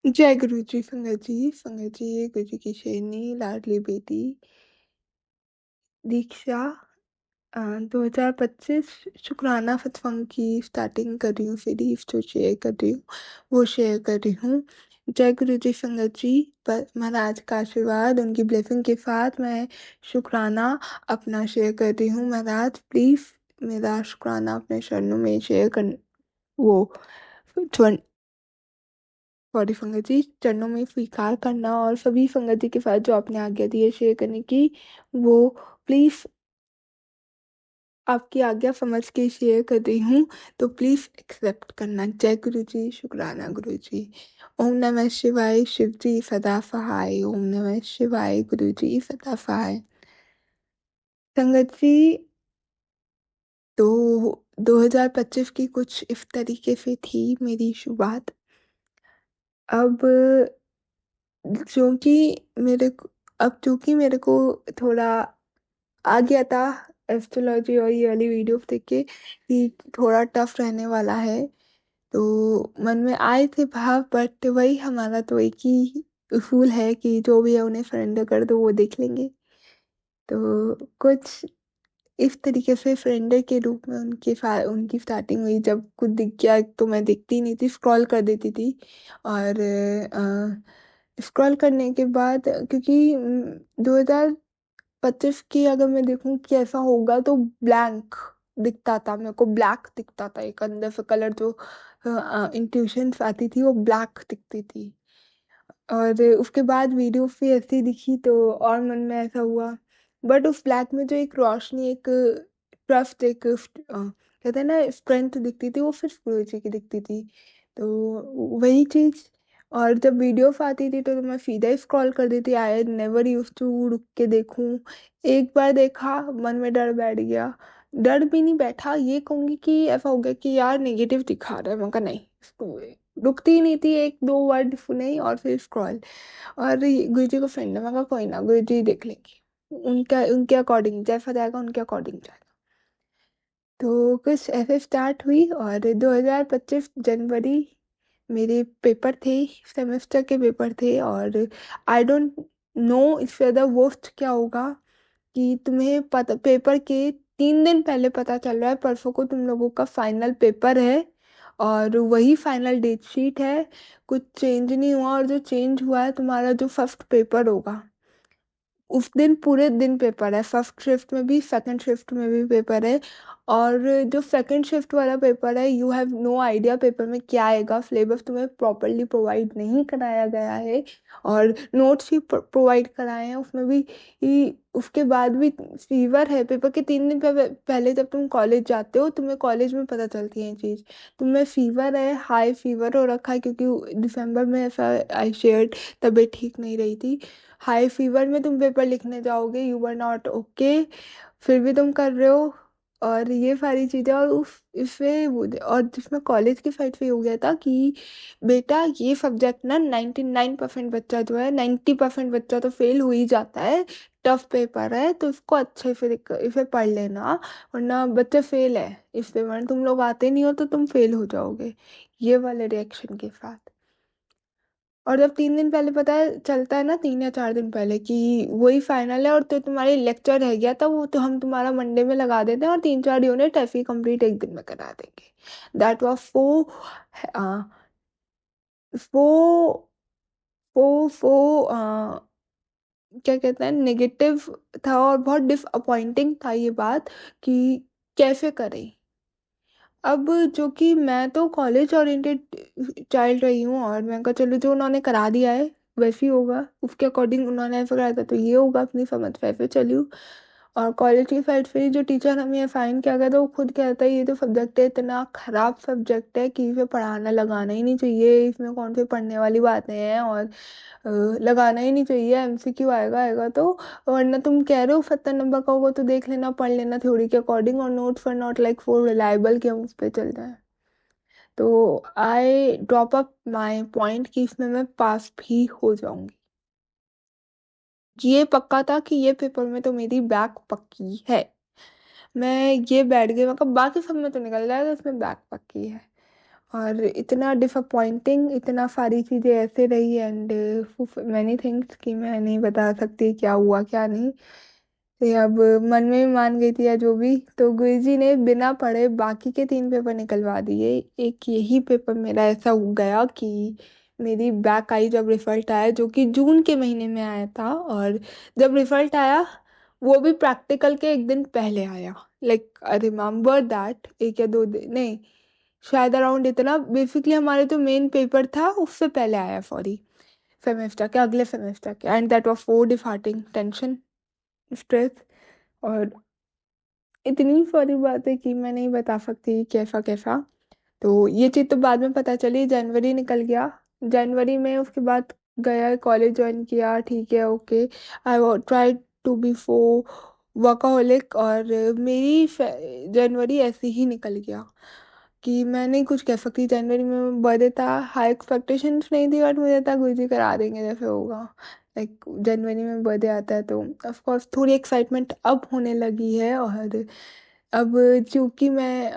जय गुरु जी, संगत जी, गुरु जी की शैनी, लाडली बेटी दीक्षा। 2025 शुक्राना सत्संग की स्टार्टिंग कर रही हूँ, सीरीज जो शेयर कर रही हूँ, वो शेयर कर रही हूँ। जय गुरु जी, संगत जी, पर महाराज का आशीर्वाद, उनकी ब्लेसिंग के साथ मैं शुक्राना अपना शेयर कर रही हूँ। महाराज प्लीज़ मेरा शुक्राना अपने चरणों में शेयर कर वो सॉरी संगत जी, चरणों में स्वीकार करना और सभी संगत जी के साथ जो आपने आज्ञा दी है शेयर करने की, वो प्लीज़ आपकी आज्ञा समझ के शेयर कर रही हूँ, तो प्लीज़ एक्सेप्ट करना। जय गुरु जी, शुक्राना गुरु जी। ओम नमः शिवाय, शिव जी सदा सहाय। ओम नमः शिवाय, गुरु जी सदा सहाय। संगत जी, तो 2025 की कुछ इस तरीके से थी मेरी शुरुआत। अब क्योंकि चूँकि मेरे को थोड़ा आ गया था एस्ट्रोलॉजी और ये वाली वीडियो देख के कि थोड़ा टफ रहने वाला है, तो मन में आए थे भाव, बट वही हमारा तो एक ही उसूल है कि जो भी है उन्हें सरेंडर कर दो, वो देख लेंगे। तो कुछ इस तरीके से सरेंडर के रूप में उनकी स्टार्टिंग हुई। जब कुछ दिख गया तो मैं देखती नहीं थी, स्क्रॉल कर देती थी। और स्क्रॉल करने के बाद क्योंकि 2025 की अगर मैं देखूं कि ऐसा होगा तो ब्लैंक दिखता था मेरे को, ब्लैक दिखता था, एक अंदर से कलर जो इंट्यूशन आती थी वो ब्लैक दिखती थी। और उसके बाद वीडियो भी ऐसी दिखी तो और मन में ऐसा हुआ, बट उस ब्लैक में जो एक रोशनी, एक ट्रस्ट, एक कहते हैं ना स्ट्रेंथ दिखती थी, वो सिर्फ गुरु जी की दिखती थी। तो वही चीज। और जब वीडियोस आती थी तो मैं सीधा स्क्रॉल कर देती, आई नेवर यूज टू रुक के देखूं। एक बार देखा, मन में डर बैठ गया। डर भी नहीं बैठा, ये कहूंगी कि ऐसा हो गया कि यार नेगेटिव दिखा रहा है, मैं कहा नहीं, इसको रुकती ही नहीं थी, एक दो वर्ड सुने और फिर स्क्रॉल। और गुरु जी को फ्रेंड है, मैं कहा कोई ना, गुरु जी देख लेंगे, उनका उनके अकॉर्डिंग जैसा जाएगा उनके अकॉर्डिंग जाएगा। तो कुछ ऐसे स्टार्ट हुई और 2025 जनवरी मेरे पेपर थे, सेमेस्टर के पेपर थे। और आई डोंट नो इससे द वर्स्ट क्या होगा कि तुम्हें पता, पेपर के 3 दिन पहले पता चल रहा है परसों को तुम लोगों का फाइनल पेपर है और वही फाइनल डेट शीट है। कुछ चेंज नहीं हुआ, और जो चेंज हुआ है तुम्हारा जो फर्स्ट पेपर होगा, उस दिन पूरे दिन पेपर है, फर्स्ट शिफ्ट में भी सेकंड शिफ्ट में भी पेपर है। और जो सेकंड शिफ्ट वाला पेपर है, you have no idea paper में क्या आएगा, सिलेबस तुम्हें प्रॉपरली प्रोवाइड नहीं कराया गया है। और नोट्स भी प्रोवाइड कराए हैं उसमें भी उसके बाद भी फीवर है। पेपर के 3 दिन पहले जब तुम कॉलेज जाते हो, तुम्हें कॉलेज में पता चलती है ये चीज़। तुम्हें फीवर है, हाई फीवर हो रखा है, क्योंकि दिसंबर में ऐसा आई शेयर्ड, तबीयत ठीक नहीं रही थी। हाई फीवर में तुम पेपर लिखने जाओगे, यू आर नॉट ओके, फिर भी तुम कर रहे हो। और ये सारी चीजें, और उस इससे और जिसमें कॉलेज की साइड से हो गया था कि बेटा ये सब्जेक्ट ना 99% बच्चा जो है, 90% बच्चा तो फेल हो ही जाता है, टफ पेपर है तो इसको अच्छे से इसे पढ़ लेना, वरना बच्चा फेल है इस पेपर में, तुम लोग आते नहीं हो तो तुम फेल हो जाओगे, ये वाले रिएक्शन के साथ। और जब 3 दिन पहले पता है चलता है ना, 3 या 4 दिन पहले कि वही फाइनल है और तो तुम्हारी लेक्चर रह गया था, वो तो हम तुम्हारा मंडे में लगा देते हैं और 3-4 यूनिट ऐसे कंप्लीट एक दिन में करा देंगे। दैट वॉज वो क्या कहते हैं, नेगेटिव था और बहुत डिसअपॉइंटिंग था ये बात कि कैसे करें। अब जो कि मैं तो कॉलेज ओरिएंटेड चाइल्ड रही हूँ, और मैं कहा चलो जो उन्होंने करा दिया है वैसे ही होगा, उसके अकॉर्डिंग उन्होंने ऐसा कराया था तो ये होगा, अपनी समझ वैसे चली हूँ। और कॉलेज की साइड से जो टीचर हमें असाइन किया गया था, वो खुद कहता है ये तो सब्जेक्ट है, इतना खराब सब्जेक्ट है कि इसे पढ़ाना लगाना ही नहीं चाहिए, इसमें कौन सी पढ़ने वाली बातें हैं, और लगाना ही नहीं चाहिए, एमसीक्यू आएगा आएगा तो, वरना तुम कह रहे हो 70 नंबर का होगा तो देख लेना, पढ़ लेना थ्योरी के अकॉर्डिंग, और notes for not like for reliable कि हम उस पर चल जाए। तो आई ड्रॉप अप माई पॉइंट कि इसमें मैं पास भी हो जाऊंगी, ये पक्का था कि ये पेपर में तो मेरी बैक पक्की है। मैं ये बैठ गई, मतलब बाकी सब में तो निकल जाएगा, इसमें बैक पक्की है। और इतना डिसअपॉइंटिंग, इतना सारी चीज़ें ऐसे रही, एंड मैनी थिंग्स कि मैं नहीं बता सकती क्या हुआ क्या नहीं। ये अब मन में भी मान गई थी या जो भी, तो गुरुजी ने बिना पढ़े बाकी के 3 पेपर निकलवा दिए। एक यही पेपर मेरा ऐसा हो गया कि मेरी बैक आई जब रिजल्ट आया, जो कि जून के महीने में आया था। और जब रिजल्ट आया वो भी प्रैक्टिकल के एक दिन पहले आया। लाइक आई रिमेम्बर दैट, एक या 2 दिन नहीं, शायद अराउंड इतना। बेसिकली हमारे जो मेन पेपर था उससे पहले आया, सॉरी, सेमेस्टर के अगले सेमेस्टर के, and that was so departing, tension, stress. और इतनी सारी बातें कि मैं नहीं बता सकती कैसा कैसा। तो ये चीज़ तो बाद में पता चली, जनवरी निकल गया। जनवरी में उसके बाद गया कॉलेज ज्वाइन किया, ठीक है, okay. I try to be for workaholic, और मेरी जनवरी ऐसे ही निकल गया कि मैं नहीं कुछ कह सकती। जनवरी में बर्थडे था, हाई एक्सपेक्टेशंस नहीं थी, बट मुझे था गुरु जी करा देंगे जैसे होगा। लाइक जनवरी में बर्थडे आता है तो ऑफ कोर्स थोड़ी एक्साइटमेंट अब होने लगी है। और अब चूंकि मैं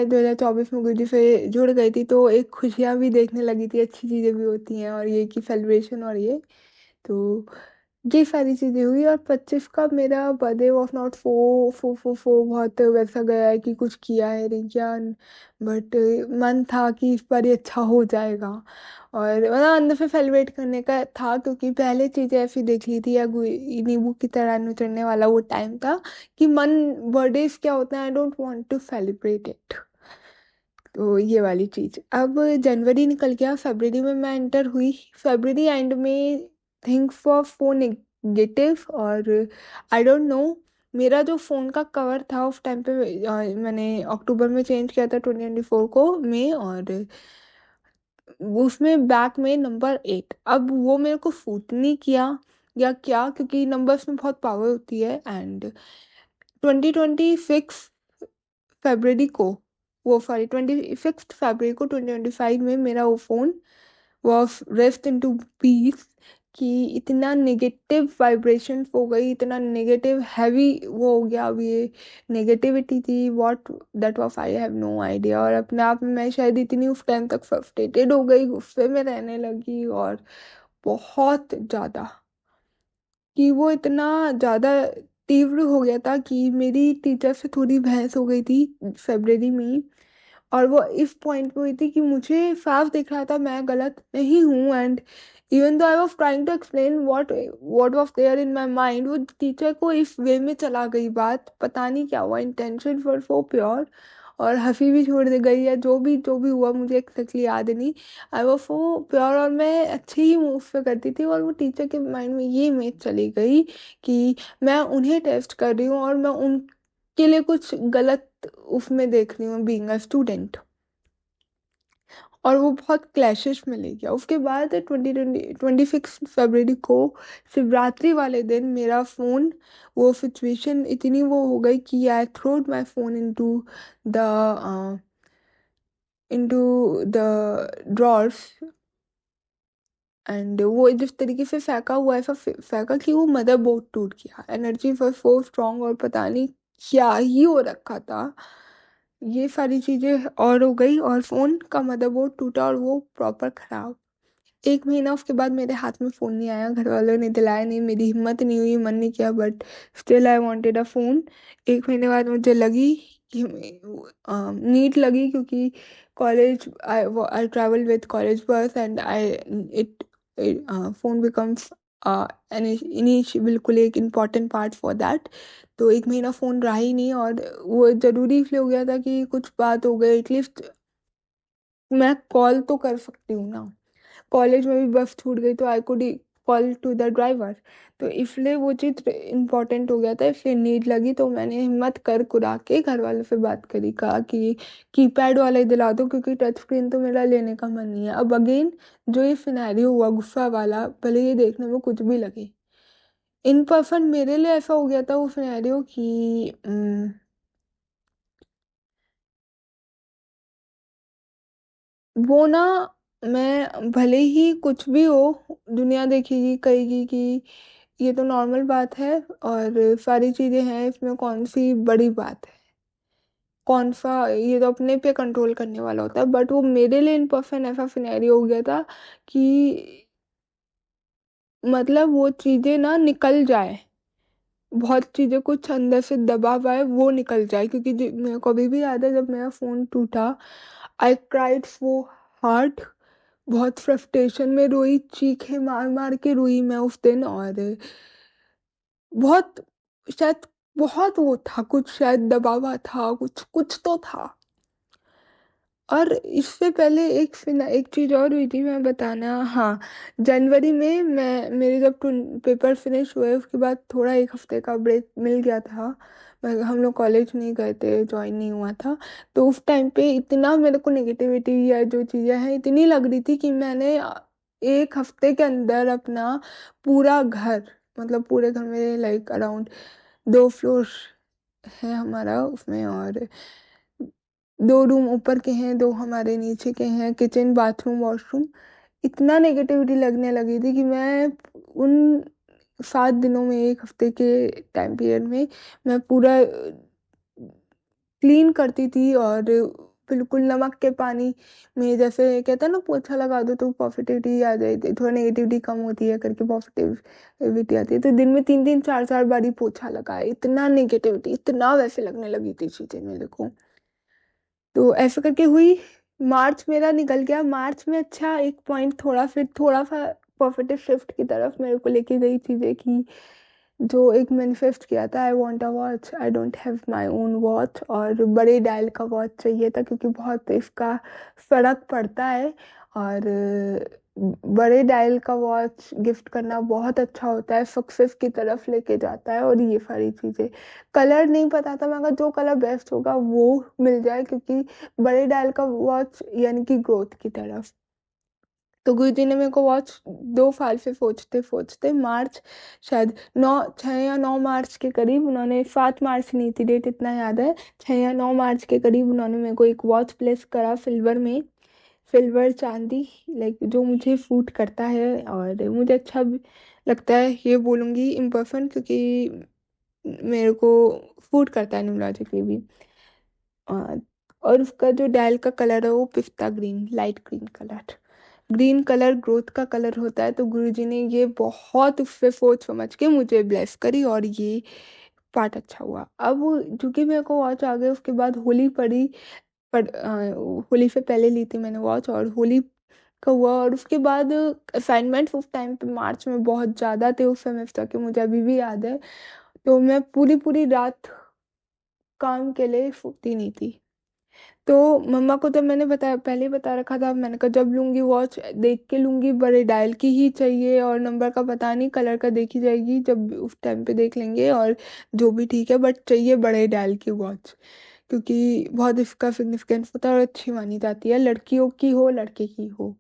2024 में गुरु जी से जुड़ गई थी, तो एक खुशियाँ भी देखने लगी थी, अच्छी चीज़ें भी होती हैं, और ये कि सेलिब्रेशन और ये, तो ये सारी चीजें हुई। और 25 का मेरा बर्थडे वॉज नॉट फो बहुत वैसा गया है कि कुछ किया है नहीं किया, बट मन था कि इस बार ये अच्छा हो जाएगा। और मतलब अंदर से सेलिब्रेट करने का था, क्योंकि पहले चीजें ऐसी देख ली थी, या नींबू की तरह नचढ़ने वाला वो टाइम था कि मन, बर्थडे क्या होता है, I don't want to celebrate it. तो ये वाली चीज। अब जनवरी निकल गया, फरवरी में मैं एंटर हुई। फरवरी एंड में थिंग्स फॉर फोन नेगेटिव, और आई डोंट नो, मेरा जो फोन का कवर था उस टाइम पे, मैंने अक्टूबर में चेंज किया था 2024 को में, और उसमें बैक में नंबर 8, अब वो मेरे को सूट नहीं किया या क्या, क्योंकि नंबर्स में बहुत पावर होती है। एंड 2026 फरवरी को, वो सॉरी 26 फरवरी को 2025 में मेरा वो phone was rest in to peace, कि इतना नेगेटिव वाइब्रेशन हो गई, इतना नेगेटिव हैवी वो हो गया। अब ये नेगेटिविटी थी, what that was, I have no idea. और अपने आप में मैं शायद इतनी उस टाइम तक फ्रस्ट्रेटेड हो गई, गुस्से में रहने लगी, और बहुत ज़्यादा, कि वो इतना ज़्यादा तीव्र हो गया था कि मेरी टीचर से थोड़ी बहस हो गई थी फरवरी में ही। और वो इस पॉइंट पे हुई थी कि मुझे साफ दिख रहा था मैं गलत नहीं हूँ, and even though I was trying to explain what was there in my mind, वो टीचर को इस वे में चला गई बात, पता नहीं क्या हुआ, इंटेंशन फॉर सो प्योर। और हंसी भी छोड़ दे गई, या जो भी हुआ मुझे एक्जैक्टली याद नहीं। आई वॉज सो प्योर, और मैं अच्छे ही मूव पे करती थी, और वो टीचर के माइंड में ये इमेज चली गई कि मैं उन्हें टेस्ट कर रही हूँ, और मैं उनके लिए कुछ गलत उसमें देख रही हूँ, बीइंग अ स्टूडेंट। और वो बहुत क्लैशेस में ले गया। उसके बाद 26 फरवरी को शिवरात्रि वाले दिन मेरा फ़ोन, वो सिचुएशन इतनी वो हो गई कि I throwed my phone the into the drawers. And वो जिस तरीके से फेंका हुआ, ऐसा फेंका कि वो मदर बोर्ड टूट गया, एनर्जी फॉर सो स्ट्रांग, और पता नहीं क्या ही हो रखा था। ये सारी चीजें और हो गई, और फोन का मदरबोर्ड टूटा, और वो प्रॉपर खराब। 1 महीना उसके बाद मेरे हाथ में फ़ोन नहीं आया, घर वालों ने दिलाया नहीं, मेरी हिम्मत नहीं हुई, मन नहीं किया, but still I wanted a phone. 1 महीने बाद मुझे लगी कि नीड लगी, क्योंकि college, I travel with college bus, and I it phone becomes बिल्कुल एक इम्पॉर्टेंट पार्ट फॉर दैट। तो 1 महीना फ़ोन रहा ही नहीं, और वो ज़रूरी इसलिए हो गया था कि कुछ बात हो गई, एटलीस्ट मैं कॉल तो कर सकती हूँ ना। कॉलेज में भी बस छूट गई तो I could call to the driver. तो इसलिए वो चीज़ इम्पोर्टेंट हो गया था, इसलिए नीड लगी, तो मैंने हिम्मत कर कुरा के घर वालों से बात करी, कहा कि कीपैड वाला ही दिला दो, क्योंकि टच स्क्रीन तो मेरा लेने का मन नहीं है। अब अगेन जो ये सिनेरियो हुआ गुस्सा वाला, भले ये देखने में कुछ भी लगे, इन पर्सन मेरे लिए ऐसा हो गया था वो सिनेरियो कि वो ना, मैं भले ही कुछ भी हो, दुनिया देखेगी कहेगी कि ये तो नॉर्मल बात है, और सारी चीजें हैं, इसमें कौन सी बड़ी बात है। कौन सा, ये तो अपने पे कंट्रोल करने वाला होता है, बट वो मेरे लिए इम्परफेक्ट ऐसा सिनेरियो हो गया था कि मतलब वो चीजें ना निकल जाए, बहुत चीजें कुछ अंदर से दबा हुआ है वो निकल जाए, क्योंकि मेरे को अभी भी याद है जब मेरा फोन टूटा, आई क्राइड सो हार्ड, बहुत फ्रस्ट्रेशन में रोई, चीखें मार मार के रोई मैं उस दिन। और बहुत, शायद बहुत वो था, कुछ शायद दबा हुआ था, कुछ कुछ तो था। और इससे पहले एक चीज और हुई थी, मैं बताना, हाँ। जनवरी में मैं, मेरे जब पेपर फिनिश हुए उसके बाद थोड़ा एक हफ्ते का ब्रेक मिल गया था, हम लोग कॉलेज नहीं गए थे, ज्वाइन नहीं हुआ था। तो उस टाइम पे इतना मेरे को नेगेटिविटी या जो चीज़ें हैं इतनी लग रही थी कि मैंने एक हफ्ते के अंदर अपना पूरा घर, मतलब पूरे घर में लाइक अराउंड 2 फ्लोर है हमारा उसमें, और 2 रूम ऊपर के हैं, 2 हमारे नीचे के हैं, किचन बाथरूम वॉशरूम, इतना नेगेटिविटी लगने लगी थी कि मैं उन 7 दिनों में, एक हफ्ते के टाइम पीरियड में, मैं पूरा क्लीन करती थी। और बिल्कुल नमक के पानी में, जैसे कहते हैं ना पोछा लगा दो तो पॉजिटिविटी आ जाती, थोड़ा नेगेटिविटी कम होती है करके पॉजिटिविटी आती है, तो दिन में 3 3 4 4 बारी पोछा लगाए, इतना नेगेटिविटी, इतना वैसे लगने लगी थी चीजें मेरे को। तो ऐसे करके हुई, मार्च मेरा निकल गया। मार्च में अच्छा एक पॉइंट थोड़ा, फिर थोड़ा सा पॉजिटिव शिफ्ट की तरफ मेरे को लेके गई चीजें की, जो एक मैनिफेस्ट किया था, I want a watch, I don't have my own watch, और बड़े डायल का वॉच चाहिए था क्योंकि बहुत इसका फर्क पड़ता है। और बड़े डायल का वॉच गिफ्ट करना बहुत अच्छा होता है, सक्सेस की तरफ लेके जाता है। और ये सारी चीजें, कलर नहीं पता था, मगर जो कलर बेस्ट होगा वो मिल जाए, क्योंकि बड़े डायल का वॉच यानी कि ग्रोथ की तरफ। तो गुरुजी ने मेरे को वॉच 2 साल से सोचते सोचते मार्च, शायद 9 6 या 9 मार्च के करीब उन्होंने, 7 मार्च नहीं थी डेट, इतना याद है, 6 या 9 मार्च के करीब उन्होंने मेरे को एक वॉच प्लेस करा सिल्वर में, सिल्वर चांदी, लाइक जो मुझे सूट करता है और मुझे अच्छा भी लगता है, ये बोलूँगी इम्पर्सन, क्योंकि मेरे को सूट करता है न्यूमरोलॉजिकली भी। और और उसका जो डायल का कलर है वो पिस्ता green, light green colour, green colour growth का कलर होता है। तो गुरुजी ने ये बहुत उससे सोच समझ के मुझे ब्लेस करी, और ये पार्ट अच्छा हुआ। अब चूंकि मेरे को वॉच आ गई, उसके बाद होली पड़ी, होली से पहले ली थी मैंने वॉच, और होली का हुआ। और उसके बाद असाइनमेंट उस टाइम पे मार्च में बहुत ज़्यादा थे उस सेमेस्टर के, मुझे अभी भी याद है। तो मैं पूरी पूरी रात काम के लिए सोती नहीं थी। तो मम्मा को तो मैंने बताया, पहले ही बता रखा था, मैंने कहा जब लूंगी वॉच देख के लूंगी, बड़े डायल की ही चाहिए, और नंबर का पता नहीं, कलर का देखी जाएगी जब उस टाइम पे देख लेंगे, और जो भी ठीक है, बट चाहिए बड़े डायल की वॉच, क्योंकि बहुत इसका सिग्निफिकेंस होता है और अच्छी मानी जाती है, लड़कियों की हो लड़के की हो।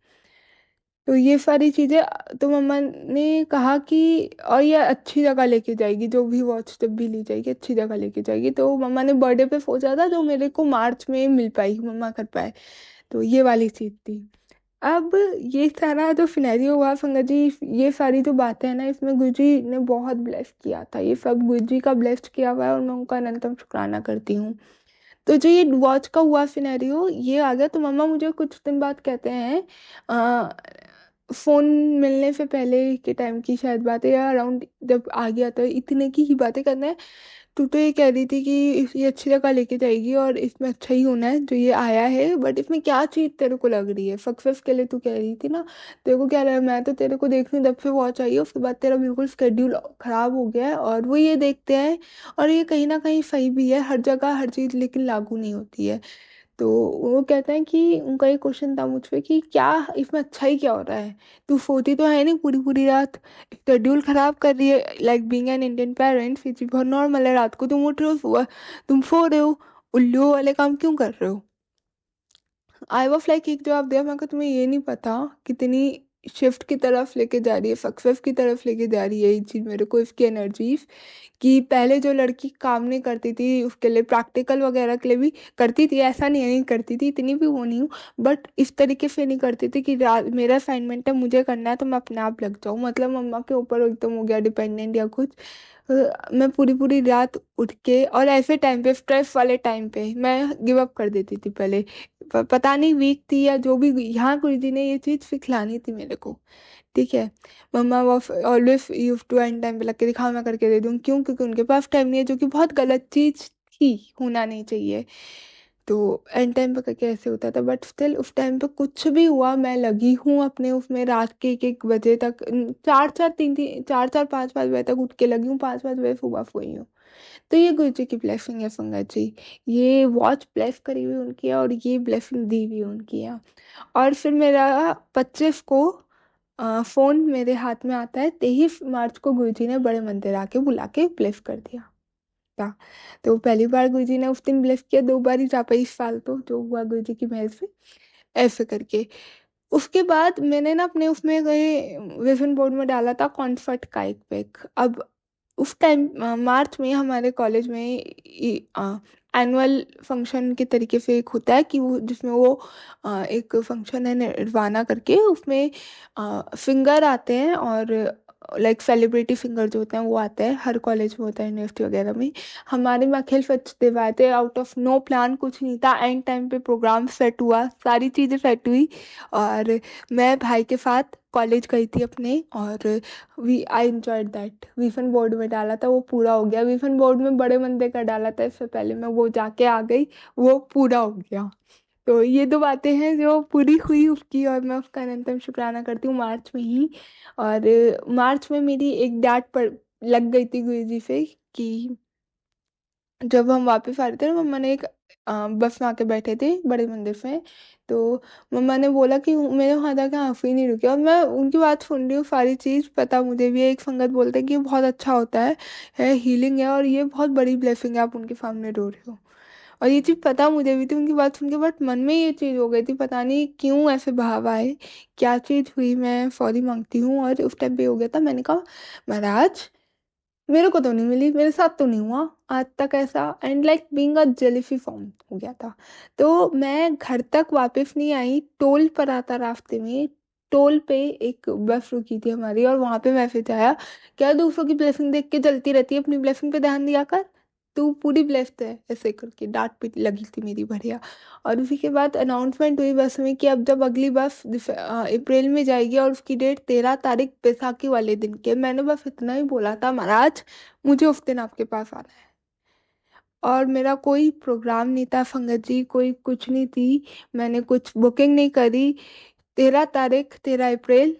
तो ये सारी चीजें, तो मम्मा ने कहा कि, और ये अच्छी जगह लेके जाएगी, जो भी वॉच जब भी ली जाएगी अच्छी जगह लेके जाएगी। तो मम्मा ने बर्थडे पे सोचा था, जो मेरे को मार्च में मिल पाई, मम्मा कर पाए। तो ये वाली चीज थी। अब ये सारा जो सिनेरियो हुआ संगत जी, ये सारी जो बातें हैं ना, इसमें गुरुजी ने बहुत ब्लेस किया था, ये सब गुरुजी का ब्लेस किया हुआ है, और मैं उनका अनंतम शुक्राना करती हूँ। तो जो ये वॉच का हुआ सिनेरियो ये आ गया, तो मम्मा मुझे कुछ दिन बाद कहते हैं, फोन मिलने से पहले के टाइम की शायद बात है, या अराउंड जब आ गया तो इतने की ही बातें करते हैं, तू तो ये कह रही थी कि ये अच्छी जगह लेके जाएगी और इसमें अच्छा ही होना है जो ये आया है, बट इसमें क्या चीज तेरे को लग रही है, सक्सेस के लिए तू कह रही थी ना, तेरे को क्या लग रहा है? मैं तो तेरे को देखने जब से वॉच आई है उसके बाद तेरा बिल्कुल स्केड्यूल खराब हो गया है, और वो ये देखते हैं। और ये कहीं ना कहीं सही भी है, हर जगह हर चीज लेकिन लागू नहीं होती है। तो वो कहते हैं कि उनका ये क्वेश्चन था मुझ पे कि क्या इसमें अच्छा ही क्या हो रहा है, तू सोती तो है नहीं पूरी पूरी रात, शेड्यूल खराब कर रही है, like being an Indian parents ये चीज बहुत नॉर्मल है, रात को तुम उठ रहे हो, सुबह तुम सो रहे हो, उल्लू वाले काम क्यों कर रहे हो? आई वॉज लाइक, एक जवाब दिया, मैं कहा तुम्हें ये नहीं पता कितनी शिफ्ट की तरफ लेके जा रही है, सक्सेस की तरफ लेके जा रही है ये चीज़ मेरे को, इसकी एनर्जी। कि पहले जो लड़की काम नहीं करती थी उसके लिए प्रैक्टिकल वगैरह के लिए भी करती थी, ऐसा नहीं है नहीं करती थी, इतनी भी वो नहीं हूँ, बट इस तरीके से नहीं करती थी कि रात मेरा असाइनमेंट है मुझे करना है तो मैं अपने आप लग जाऊँ, मतलब मम्मा के ऊपर एकदम हो गया डिपेंडेंट या कुछ। मैं पूरी पूरी रात उठ के, और ऐसे टाइम पे स्ट्रेस वाले टाइम पे मैं गिव अप कर देती थी पहले। पता नहीं वीक थी या जो भी, यहाँ गुरुजी ने ये चीज़ सिखलानी थी मेरे को। ठीक है। मम्मा वो always use to end time पे लग के दिखाओ मैं करके दे दूँ, क्यों? क्योंकि उनके पास टाइम नहीं है, जो कि बहुत गलत चीज़ थी, होना नहीं चाहिए। तो एंड टाइम पे करके ऐसे होता था, बट स्टिल उस टाइम पे कुछ भी हुआ मैं लगी हूँ अपने उसमें, रात के 1-1 बजे तक, 4-4 3-3 4-4 5-5 बजे तक उठ के लगी हूँ, 5-5 बजे सुबह हुई हूँ। तो ये गुरु जी की ब्लेसिंग है संगत जी। ये वॉच ब्लेस करी हुई उनकी है, और ये ब्लेसिंग दी हुई उनकी है। और फिर मेरा 25 को फोन मेरे हाथ में आता है, 23 मार्च को गुरुजी ने बड़े मंदिर आके बुला के ब्लेस कर दिया था। तो पहली बार गुरुजी ने उस दिन ब्लेस किया, 2 बार ही जा पाई इस साल, तो जो हुआ गुरुजी की मेहर से, ऐसे करके। उसके बाद मैंने ना अपने उसमें गए विजन बोर्ड में डाला था कॉन्सर्ट का एक पिक। अब उस टाइम मार्च में हमारे कॉलेज में एनुअल फंक्शन के तरीके से एक होता है कि वो जिसमें वो एक फंक्शन है निर्वाणा करके, उसमें सिंगर आते हैं, और लाइक सेलिब्रिटी सिंगर जो होते हैं वो आते हैं, हर कॉलेज में होता है, यूनिवर्सिटी वगैरह में। हमारे में अखिल सचदेव आए थे, आउट ऑफ नो प्लान, कुछ नहीं था, एंड टाइम पे प्रोग्राम सेट हुआ, सारी चीज़ें सेट हुई। और मैं भाई के साथ कॉलेज गई थी अपने, और we I enjoyed that. Vision board में डाला था वो पूरा हो गया, विफन बोर्ड में बड़े मंदिर का डाला था इससे पहले, मैं वो जाके आ गई, वो पूरा हो गया। तो ये 2 बातें हैं जो पूरी हुई उसकी, और मैं उसका अनंतम शुक्राना करती हूँ मार्च में ही। और मार्च में मेरी एक डांट पड़ लग गई थी गुरु जी से, कि जब हम वापस आ रहे थे ना, मम्मा ने एक बस में आके बैठे थे बड़े मंदिर में। तो मम्मा ने बोला कि मेरे वहाँ जाके आंसू ही नहीं रुके, और मैं उनकी बात सुन रही हूँ, सारी चीज़ पता मुझे भी है, एक संगत बोलते हैं कि ये बहुत अच्छा होता है हीलिंग है, और ये बहुत बड़ी ब्लेसिंग है, आप उनके सामने रो रहे हो। और ये चीज़ पता मुझे भी थी उनकी बात सुन के, बट मन में ये चीज़ हो गई थी, पता नहीं क्यों ऐसे भाव आए, क्या चीज़ हुई, मैं सॉरी मांगती हूँ। और उस टाइम पे हो गया था, मैंने कहा महाराज मेरे को तो नहीं मिली, मेरे साथ तो नहीं हुआ आज तक ऐसा, and like being a jellify form हो गया था। तो मैं घर तक वापस नहीं आई, टोल पर आता रास्ते में, टोल पे एक बस रुकी थी हमारी, और वहां पे मैसेज आया, क्या दूसरों की ब्लेसिंग देख के जलती रहती है, अपनी ब्लेसिंग पे ध्यान दिया कर, तू पूरी ब्लेस्ड है, ऐसे करके डांट पीट लगी थी मेरी बढ़िया। और उसी के बाद अनाउंसमेंट हुई बस में कि अब जब अगली बस अप्रैल में जाएगी, और उसकी डेट 13 तारीख बैसाखी वाले दिन की है। मैंने बस इतना ही बोला था, महाराज मुझे उस दिन आपके पास आना है। और मेरा कोई प्रोग्राम नहीं था संगत जी, कोई कुछ नहीं थी, मैंने कुछ बुकिंग नहीं करी। 13 तारीख, 13 अप्रैल,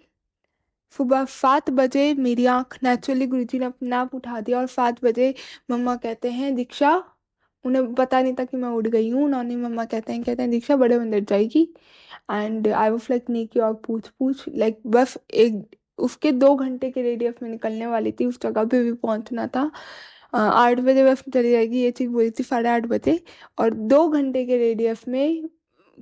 सुबह 7 बजे मेरी आंख नेचुरली गुरुजी ने अपने आप उठा दिया, और 7 बजे मम्मा कहते हैं दीक्षा, उन्हें पता नहीं था कि मैं उठ गई हूँ, उन्होंने मम्मा कहते हैं दीक्षा बड़े मंदिर जाएगी। एंड आई वाज लाइक नहीं की, और पूछ पूछ लाइक बस एक उसके 2 घंटे के रेडियस में निकलने वाली थी, उस जगह पे भी पहुंचना था। 8 बजे बस चली जाएगी ये चीज़ बोली थी, 8:30 बजे। और 2 घंटे के रेडियस में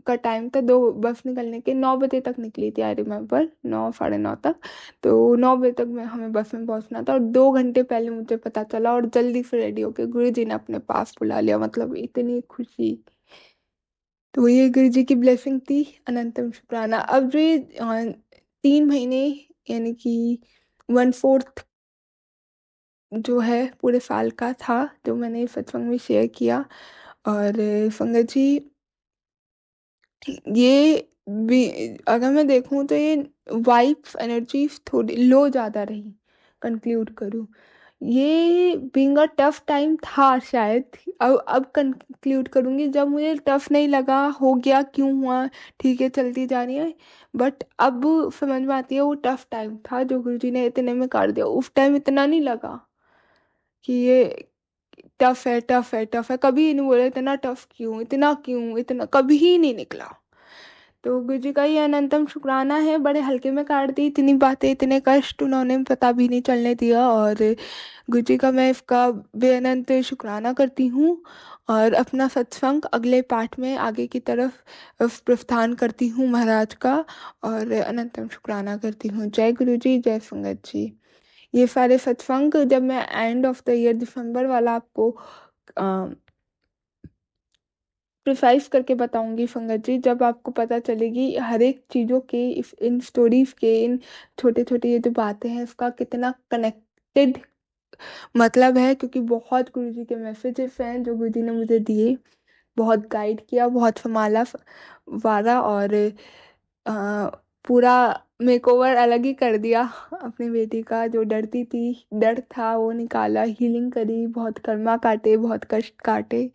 का टाइम था, दो बस निकलने के, 9 बजे तक निकली थी, आई रिमेम्बर 9 साढ़े 9 तक। तो 9 बजे तक मैं हमें बस में पहुंचना था, और 2 घंटे पहले मुझे पता चला, और जल्दी से रेडी होके गुरु जी ने अपने पास बुला लिया, मतलब इतनी खुशी। तो ये गुरु जी की ब्लेसिंग थी, अनंतम शुक्राना। अब जो ये 3 महीने, यानी कि 1/4 जो है पूरे साल का था, जो मैंने सत्संग में शेयर किया। और संगत जी, ये भी अगर मैं देखूं तो ये वाइब्स एनर्जी थोड़ी लो ज़्यादा रही, कंक्लूड करूं, ये बीइंग अ टफ टाइम था शायद। अब कंक्लूड करूंगी, जब मुझे टफ नहीं लगा, हो गया क्यों हुआ, ठीक है चलती जा रही है। बट अब समझ में आती है वो टफ टाइम था जो गुरुजी ने इतने में कर दिया, उस टाइम इतना नहीं लगा कि ये टफ है, टफ है, टफ है, कभी नहीं बोला इतना टफ क्यों, इतना क्यों, इतना कभी ही नहीं निकला। तो गुरु जी का ये अनंतम शुक्राना है, बड़े हल्के में काट दी इतनी बातें, इतने कष्ट उन्होंने पता भी नहीं चलने दिया। और गुरु जी का मैं इसका बेअनंत शुक्राना करती हूँ। और अपना सत्संग अगले पाठ में आगे की तरफ प्रस्थान करती हूँ महाराज का। और अनंतम शुक्राना करती हूँ। जय गुरु जी, जय संगत जी। ये सारे सत्संग जब मैं एंड ऑफ द ईयर दिसंबर वाला आपको प्रिसाइज करके बताऊंगी संगत जी, जब आपको पता चलेगी हर एक चीज़ों के इन स्टोरीज के, इन छोटे छोटे ये जो बातें हैं इसका कितना कनेक्टेड मतलब है। क्योंकि बहुत गुरु जी के मैसेजेस हैं जो गुरु जी ने मुझे दिए, बहुत गाइड किया, बहुत संभाला वारा। और अ, पूरा मेकओवर अलग ही कर दिया अपनी बेटी का। जो डरती थी, डर था, वो निकाला, हीलिंग करी, बहुत कर्मा काटे, बहुत कष्ट काटे,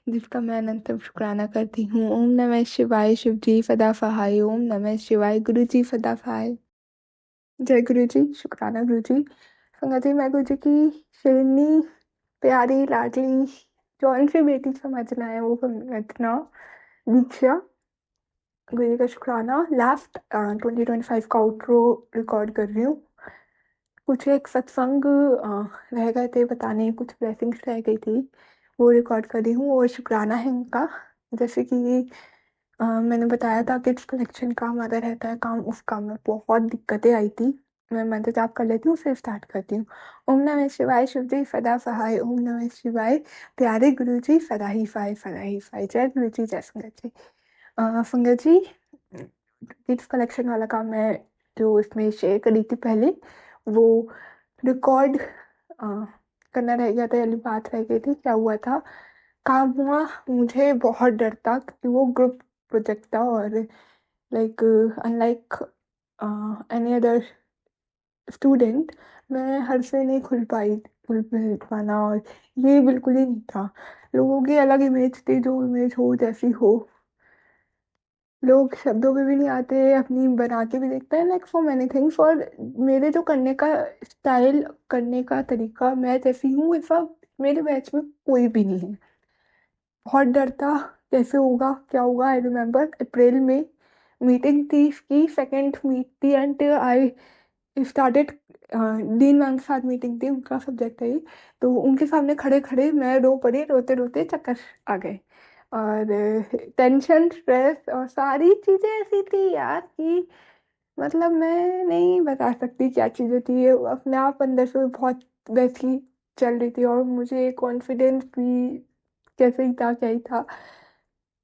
जिसका मैं अनंतम शुक्राना करती हूँ। ओम नमः शिवाय। शिव जी सदा सहाय। ओम नमः शिवाय। गुरु जी सदा सहाय। जय गुरु जी। शुक्राना गुरु जी। संगत जी, मैं गुरु जी की शेरनी प्यारी लाडली जौन सी बेटी समझना है वो समझना दीक्षा। गुरु जी का शुक्राना। लास्ट 2025 का आउटरो रिकॉर्ड कर रही हूँ। कुछ एक सत्संग रह गए थे बताने, कुछ ब्लेसिंग्स रह गई थी, वो रिकॉर्ड कर रही हूँ। और शुक्राना है उनका। जैसे कि मैंने बताया था किड्स कलेक्शन का हमारा रहता है काम, उस काम में बहुत दिक्कतें आई थी। मैं मंत्र जाप कर लेती हूँ फिर स्टार्ट करती हूँ। ओम नमः शिवाय। शिव जी सदा सहाय। ओम नमः शिवाय। प्यारे गुरु जी सदा ही सहाय, सदा ही सहाय। जय गुरु जी, जय संगत जी। संगत जी, किड्स कलेक्शन वाला काम मैं जो इसमें शेयर करी थी पहले, वो रिकॉर्ड करना रह गया था, यानी बात रह गई थी। क्या हुआ था, काम हुआ, मुझे बहुत डर था क्योंकि वो ग्रुप प्रोजेक्ट था। और like unlike any other student, मैं हर से नहीं खुल पाना। और ये बिल्कुल ही नहीं था। लोगों की अलग इमेज थी, जो इमेज हो जैसी हो, लोग शब्दों में भी नहीं आते, अपनी बना के भी देखते हैं, लाइक फॉर मैनी थिंग्स। और मेरे जो करने का स्टाइल, करने का तरीका, मैं जैसी हूँ वैसा मेरे बैच में कोई भी नहीं है। बहुत डर था कैसे होगा, क्या होगा। आई रिमेम्बर अप्रैल में मीटिंग थी इसकी, सेकेंड मीट थी, and I started. Dean ma'am के साथ मीटिंग थी, उनका सब्जेक्ट है ये। तो उनके सामने खड़े खड़े मैं रो पड़ी, रोते रोते चक्कर आ गए। और टेंशन, स्ट्रेस और सारी चीज़ें ऐसी थी यार कि मतलब मैं नहीं बता सकती क्या चीज़ें थी। ये अपने आप अंदर से बहुत वैसी चल रही थी। और मुझे कॉन्फिडेंस भी कैसे ही था, क्या ही था।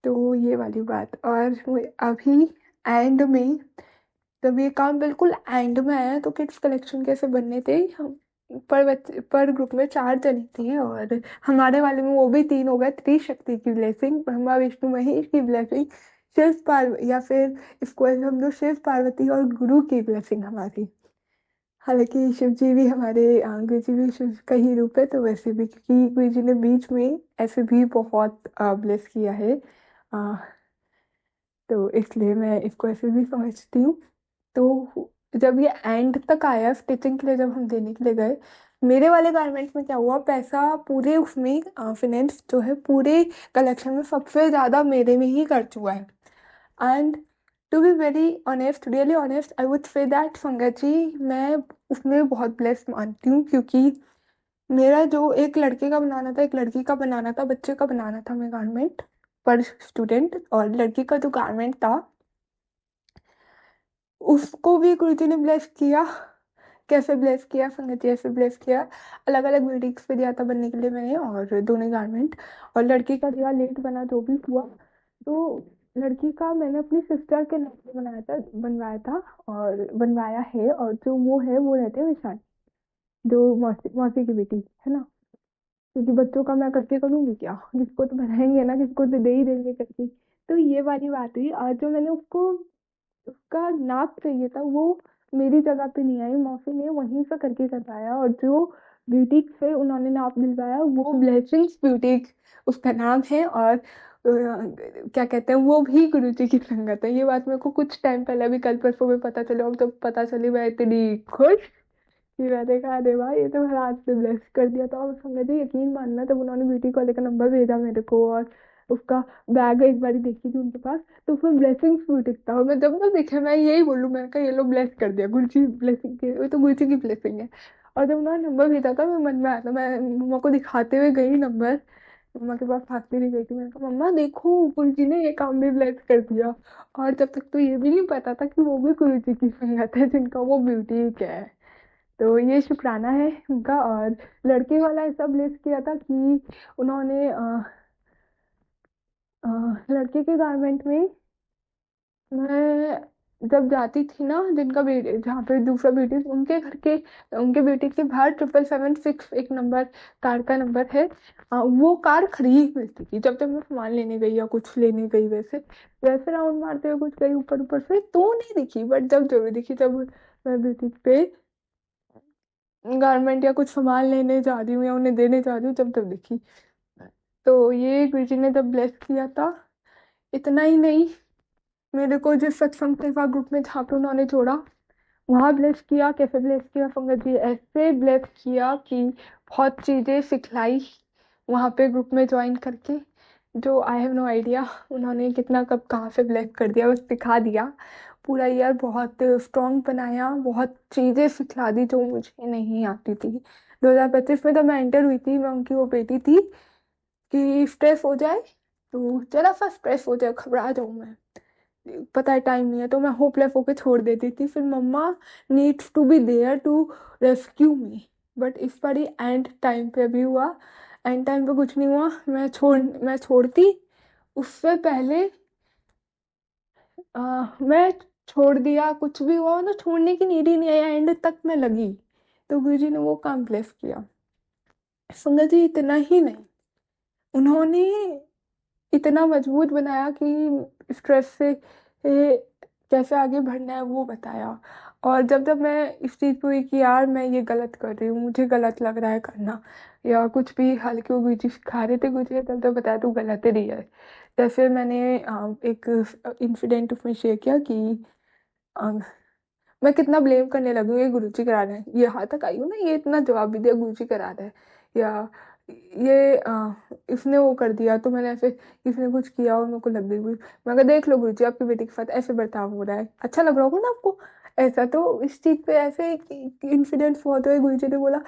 तो ये वाली बात। और अभी एंड में, जब ये काम बिल्कुल एंड में आया तो किड्स कलेक्शन कैसे बनने थे हम, पर ग्रुप में 4 जनी थी, और हमारे वाले में वो भी 3 हो गए। त्रिशक्ति की ब्लेसिंग, ब्रह्मा विष्णु महेश की ब्लेसिंग, शिव पार्व या फिर इसको ऐसे हम लोग शिव पार्वती और गुरु की ब्लेसिंग हमारी। हालांकि शिव जी भी हमारे गुरु जी भी शिव का ही रूप है, तो वैसे भी क्योंकि गुरु जी ने बीच में ऐसे भी बहुत ब्लेस किया है, अ, तो इसलिए मैं इसको ऐसे भी समझती हूँ। तो जब ये एंड तक आया स्टिचिंग के लिए, जब हम देने के लिए गए, मेरे वाले गारमेंट्स में क्या हुआ, पैसा पूरे उसमें फाइनेंस जो है पूरे कलेक्शन में सबसे ज़्यादा मेरे में ही खर्च हुआ है। And to be very honest, really honest, I would say that Sangat ji, मैं उसमें बहुत ब्लेस्ड मानती हूँ। क्योंकि मेरा जो एक लड़के का बनाना था, एक लड़की का बनाना था, बच्चे का बनाना था मैं गारमेंट पर स्टूडेंट, और लड़की का जो गारमेंट था उसको भी गुरुजी ने ब्लेस किया। कैसे ब्लेस किया संगत जी, ऐसे ब्लेस किया, अलग अलग वीडिक्स पे दिया था बनने के लिए मैंने, और दोनों गारमेंट। और लड़की का दिया, लेट बना जो भी हुआ। तो लड़की का मैंने अपनी सिस्टर के नाम से बनवाया था और बनवाया है। और जो वो है वो रहते हैं विशाल, जो मौसी मौसी की बेटी है ना। क्योंकि बच्चों का मैं करके करूंगी क्या, किसको तो बनाएंगे ना, किसको तो दे ही देंगे करके। तो ये वाली बात हुई। और जो मैंने उसको उसका नाप चाहिए था, वो मेरी जगह पे नहीं आई, मौसी ने वहीं से करके करवाया। और जो ब्यूटीक से उन्होंने नाप दिलवाया, वो ब्लेसिंग्स ब्यूटीक उसका नाम है। और क्या कहते हैं, वो भी गुरु जी की संगत है। ये बात मेरे को कुछ टाइम पहले, अभी कल परसों में पता चला। अब तो पता चली, मैं इतनी खुश कि मैंने कहा अरे वाह, ये तो मैंने आज से ब्लेस कर दिया था। और संगत जी यकीन मानना, तब उन्होंने ब्यूटी वाले का नंबर भेजा मेरे को, और उसका बैग एक बार देखी थी उनके पास, तो उसमें ब्लेसिंग्स भी टिकता, और मैं जब ना देखे मैं यही बोलूँ, मैंने कहा ये लो ब्लेस कर दिया, गुरुजी ब्लेसिंग की, वो तो गुरुजी की ब्लेसिंग है। और जब उन्होंने नंबर भेजा था, मैं मन में आया था, मैं मम्मा को दिखाते हुए गई नंबर, मम्मा के पास भागती रह गई थी, मैंने कहा मम्मा देखो गुरुजी ने ये काम भी ब्लेस कर दिया। और जब तक तो ये भी नहीं पता था कि वो भी गुरुजी की संगत है, जिनका वो ब्यूटी है। तो ये शुक्राना है उनका। और लड़के वाला ऐसा ब्लेस किया था कि उन्होंने अ, लड़के के गारमेंट में, मैं जब जाती थी ना, जिनका बेटी, जहाँ पे दूसरा बेटी, उनके घर के, उनके बेटी के बाहर 777 एक नंबर कार का नंबर है। वो कार खड़ी ही मिलती थी जब जब मैं सामान लेने गई या कुछ लेने गई, वैसे वैसे राउंड मारते हुए कुछ गई ऊपर ऊपर से तो नहीं दिखी, बट जब जरूर दिखी, जब मैं बेटी पे गारमेंट या कुछ सामान लेने जा रही हूँ या उन्हें देने जा रही हूँ, जब तब दिखी। तो ये गुरुजी ने जब ब्लेस किया था, इतना ही नहीं, मेरे को जिस सत्संग सेवा ग्रुप में जहाँ पे उन्होंने जोड़ा, वहाँ ब्लेस किया। कैसे ब्लेस किया पंकज जी? ऐसे ब्लेस किया कि बहुत चीजें सिखलाई वहाँ पे ग्रुप में ज्वाइन करके, जो आई हैव नो आइडिया उन्होंने कितना कब कहाँ से ब्लेस कर दिया, बस सिखा दिया। पूरा ईयर बहुत स्ट्रांग बनाया, बहुत चीजें सिखला दी जो मुझे नहीं आती थी। 2025 में जब मैं एंटर हुई थी, मैं उनकी वो बेटी थी कि स्ट्रेस हो जाए, तो जरा सा स्ट्रेस हो जाए, घबरा जाऊं मैं, पता है टाइम नहीं है, तो मैं होपलेस होके छोड़ देती थी। फिर mamma needs to be there to rescue me. But इस बार ही एंड टाइम पे भी हुआ। एंड टाइम पे कुछ नहीं हुआ, मैं छोड़ती उससे पहले, मैं छोड़ दिया, कुछ भी हुआ ना, छोड़ने की नीड ही नहीं आई, एंड तक मैं लगी। तो गुरुजी ने वो काम ब्लेस किया। संगत जी इतना ही नहीं, उन्होंने इतना मजबूत बनाया कि स्ट्रेस से कैसे आगे बढ़ना है वो बताया। और जब जब मैं इस चीज़ पे हुई कि यार मैं ये गलत कर रही हूँ, मुझे गलत लग रहा है करना, या कुछ भी हल्के वो गुरुजी सिखा रहे थे, गुरुजी ने तब तब बताया तू गलत ही रही है। जैसे मैंने एक इंसिडेंट उसमें शेयर किया कि अ, मैं कितना ब्लेम करने लगी हूँ, ये गुरुजी करा रहे हैं, ये यहाँ तक आई हूँ ना, ये इतना जवाब भी दिया गुरुजी करा रहे हैं, या ये इसने वो कर दिया, तो मैंने ऐसे, इसने कुछ किया और मेरे को लग गई बुरी। मैं कहा देख लो गुरुजी, आपकी बेटी के साथ ऐसे बर्ताव हो रहा है, अच्छा लग रहा होगा ना आपको। ऐसा तो इस चीज पे ऐसे इंसिडेंट्स बहुत हुए। गुरुजी ने बोला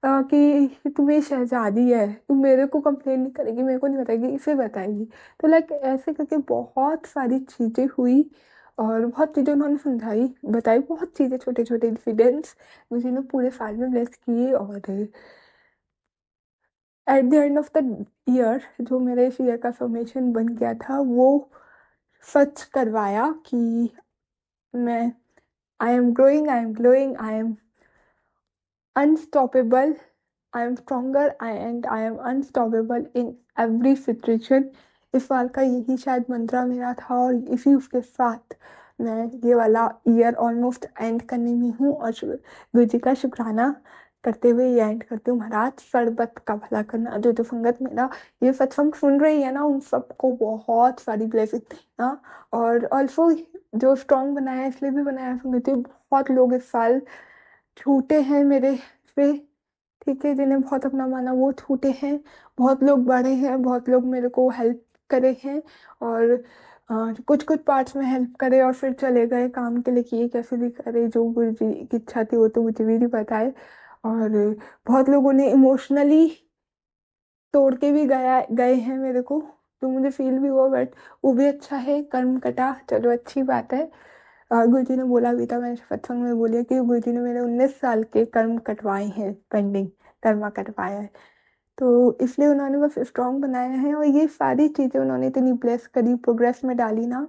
कि तुम ये शहजादी है, तुम मेरे को कंप्लेन नहीं करेगी, मेरे को नहीं बताएगी, इसे बताएगी। तो लाइक ऐसे करके बहुत सारी चीजें हुई, और बहुत चीज़ें उन्होंने समझाई, बताई, बहुत चीज़ें, छोटे छोटे इंसिडेंट्स मुझे ने पूरे साल में ब्लेस किए। और at the end of the year, जो मेरे इस ईयर का फॉर्मेशन बन गया था, वो सच करवाया कि मैं, I am growing, I am glowing, I am unstoppable, I am stronger, I am unstoppable in every situation. इस साल का यही शायद मंत्रा मेरा था, और इसी उसके साथ मैं ये वाला ईयर ऑलमोस्ट एंड करने में हूँ। और गुरु जी का शुक्राना करते हुए ये एंड करती हूँ। महाराज सर्बत का भला करना, जो जो संगत मेरा ये सत्संग सुन रही है ना, उन सबको बहुत सारी ब्लेसिंग ना। और ऑल्सो जो स्ट्रॉन्ग बनाया, इसलिए भी बनाया संगत जी, बहुत लोग इस साल छूटे हैं मेरे पे, ठीक है, जिन्हें बहुत अपना माना वो छूटे हैं। बहुत लोग बड़े हैं, बहुत लोग मेरे को हेल्प करे हैं, और कुछ कुछ पार्ट्स में हेल्प करे और फिर चले गए काम के लिए कि ये कैसे भी करे, जो गुरु जी की इच्छा थी वो तो मुझे भी नहीं बताए। और बहुत लोगों ने इमोशनली तोड़ के भी गए हैं मेरे को, तो मुझे फील भी हुआ, बट वो भी अच्छा है, कर्म कटा, चलो अच्छी बात है। गुरु जी ने बोला भी था, मैंने सत्संग में बोलिए कि गुरु जी ने मेरे 19 साल के कर्म कटवाए हैं, पेंडिंग कर्मा कटवाया है। तो इसलिए उन्होंने बस स्ट्रांग बनाया है, और ये सारी चीजें उन्होंने इतनी ब्लेस करी, प्रोग्रेस में डाली ना,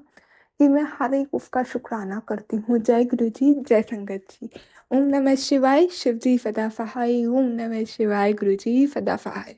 कि मैं हर एक उसका शुक्राना करती हूँ। जय गुरु जी, जय संगत जी। ओम नमः शिवाय। शिव जी सदा सहाय। ओम नमः शिवाय। गुरु जी सदा सहाय।